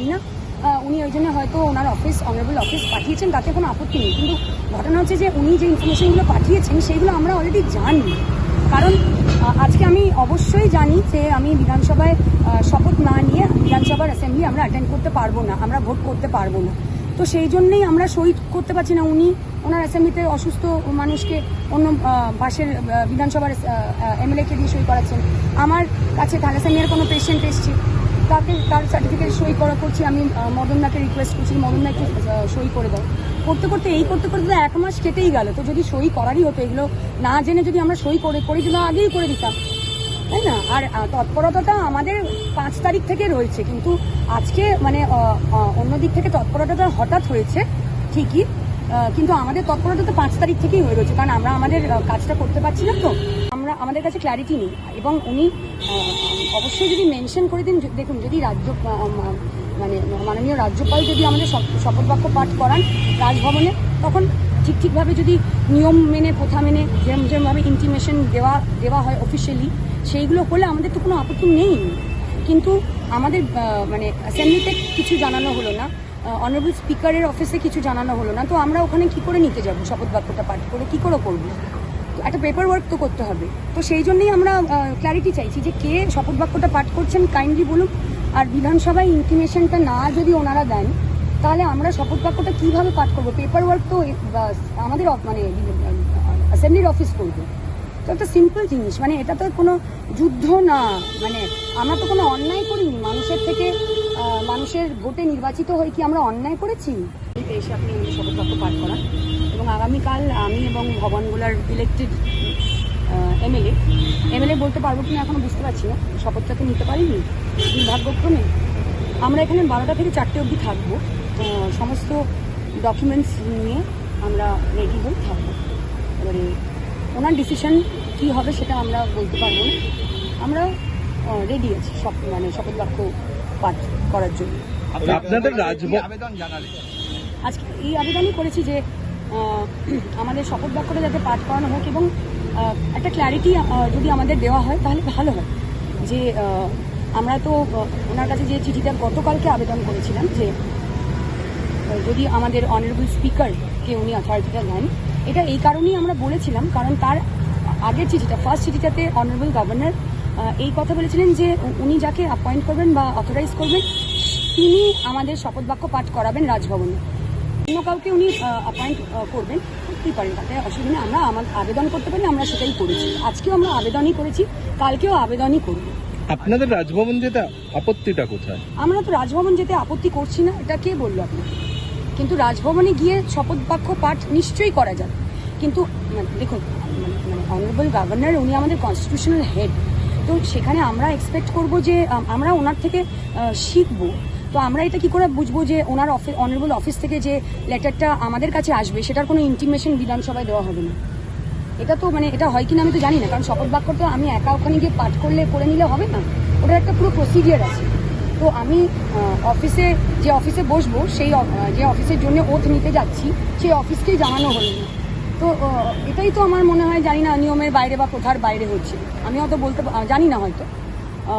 জানি না, উনি ওই জন্য হয়তো ওনার অনারেবল অফিস পাঠিয়েছেন, তাতে কোনো আপত্তি নেই। কিন্তু ঘটনা হচ্ছে যে উনি যে ইনফরমেশনগুলো পাঠিয়েছেন সেইগুলো আমরা অলরেডি জানি। কারণ আজকে আমি অবশ্যই জানি যে আমি বিধানসভায় শপথ না নিয়ে বিধানসভার অ্যাসেম্বলি আমরা অ্যাটেন্ড করতে পারবো না, আমরা ভোট করতে পারবো না। তো সেই জন্যেই আমরা সই করতে পারছি না। উনি ওনার অ্যাসেম্বলিতে অসুস্থ মানুষকে অন্য পাশের বিধানসভার এমএলএকে দিয়ে সই করাচ্ছেন। আমার কাছে থ্যালাসেমিয়ার কোনো পেশেন্ট এসছে, তার সার্টিফিকেট সই করছি। আমি মদনদাকে রিকোয়েস্ট করছি, মদনদা একটু সই করে দাও। করতে করতে তো 1 মাস কেটেই গেল। তো যদি সই করারই হতো, এগুলো না জেনে যদি আমরা সই করে যদি আগেই করে দিতাম, তাই না? আর তৎপরতাটা আমাদের 5 তারিখ থেকে রয়েছে, কিন্তু আজকে মানে অন্য দিক থেকে তৎপরতাটা হঠাৎ হয়েছে ঠিকই, কিন্তু আমাদের তৎপরতা তো 5 তারিখ থেকেই হয়ে রয়েছে। কারণ আমরা আমাদের কাজটা করতে পারছি না, তো আমাদের কাছে ক্ল্যারিটি নেই। এবং উনি অবশ্যই যদি মেনশন করে দিন, দেখুন যদি মানে মাননীয় রাজ্যপাল যদি আমাদের শপথ বাক্য পাঠ করান রাজভবনে, তখন ঠিকভাবে যদি নিয়ম মেনে প্রথা মেনে যেরকমভাবে ইন্টিমেশন দেওয়া হয় অফিসিয়ালি, সেইগুলো হলে আমাদের তো কোনো আপত্তি নেই। কিন্তু আমাদের মানে অ্যাসেম্বলিতে কিছু জানানো হলো না, অনারেবল স্পিকারের অফিসে কিছু জানানো হলো না। তো আমরা ওখানে কি করে নিতে যাব শপথ বাক্যটা পাঠ করে, কি করে করবো? একটা পেপার ওয়ার্ক তো করতে হবে। তো সেই জন্যই আমরা ক্ল্যারিটি চাইছি যে কে শপথ বাক্যটা পাঠ করছেন, কাইন্ডলি বলুন। আর বিধানসভায় ইন্টিমেশনটা না যদি ওনারা দেন, তাহলে আমরা শপথ বাক্যটা কীভাবে পাঠ করবো? পেপার ওয়ার্ক তো আমাদের মানে অ্যাসেম্বলির অফিস করবে। তো একটা সিম্পল জিনিস, মানে এটা তো কোনো যুদ্ধ না, মানে আমরা তো কোনো অন্যায় করিনি। মানুষের ভোটে নির্বাচিত হয়ে কি আমরা অন্যায় করেছি? এসে আপনি শপথ বাক্য পাঠ করান, এবং আগামীকাল আমি এবং ভবনগুলার ইলেক্টেড এমএলএ বলতে পারবো কিনা এখনো বুঝতে পারছি না, শপথটা তো নিতে পারিনি দুর্ভাগ্যক্রমে। আমরা এখানে 12টা থেকে 4টে অবধি থাকবো, সমস্ত ডকুমেন্টস নিয়ে আমরা রেডি হয়ে থাকবো। এবারে ওনার ডিসিশন কী হবে সেটা আমরা বলতে পারবো না। আমরা রেডি আছি মানে শপথ বাক্য পাঠ করার জন্য। আপনাদের আজকে এই আবেদনই করেছি যে আমাদের শপথ বাক্যটা যাতে পাঠ করানো হোক, এবং একটা ক্ল্যারিটি যদি আমাদের দেওয়া হয় তাহলে ভালো হয়। যে আমরা তো ওনার কাছে যে চিঠিটা গতকালকে আবেদন করেছিলাম, যে যদি আমাদের অনারেবল স্পিকারকে উনি অথরিটিটা দেন, এটা এই কারণেই আমরা বলেছিলাম, কারণ তার আগের চিঠিটা, ফার্স্ট চিঠিটাতে অনারেবল গভর্নর এই কথা বলেছিলেন যে উনি যাকে অ্যাপয়েন্ট করবেন বা অথরাইজ করবেন, তিনি আমাদের শপথ বাক্য পাঠ করাবেন রাজভবনে। অন্য কাউকে উনি অ্যাপয়েন্ট করবেন, করতেই পারেন, তাতে অসুবিধা নেই। আমরা আবেদন করতে পারি, আমরা সেটাই করেছি। আজকেও আমরা আবেদনই করেছি, কালকেও আবেদনই করব। আপনাদের রাজভবন যেতে আপত্তিটা কোথায়? আমরা তো রাজভবন যেতে আপত্তি করছি না, এটা কে বললো আপনাকে? কিন্তু রাজভবনে গিয়ে শপথ বাক্য পাঠ নিশ্চয়ই করা যাবে। কিন্তু দেখুন, মানে অনারেবল গভর্নর উনি আমাদের কনস্টিটিউশনাল হেড, তো সেখানে আমরা এক্সপেক্ট করব যে আমরা ওনার থেকে শিখবো। তো আমরা এটা কি করে বুঝবো যে ওনার অনারেবল অফিস থেকে যে লেটারটা আমাদের কাছে আসবে সেটার কোনো ইন্টিমেশন বিধানসভায় দেওয়া হবে না? এটা তো মানে এটা হয় কিনা আমি তো জানি না, কারণ শপথ বাক্য তো আমি একা ওখানে গিয়ে পাঠ করে নিলে হবে না, ওটার একটা পুরো প্রসিডিয়ার আছে। তো আমি যে অফিসে বসবো, যে অফিসের জন্য ওথ নিতে যাচ্ছি, সেই অফিসকেই জানানো হলো না। তো এটাই তো আমার মনে হয়, জানি না নিয়মের বাইরে বা প্রথার বাইরে হচ্ছে, আমি হয়তো জানি না হয়তো।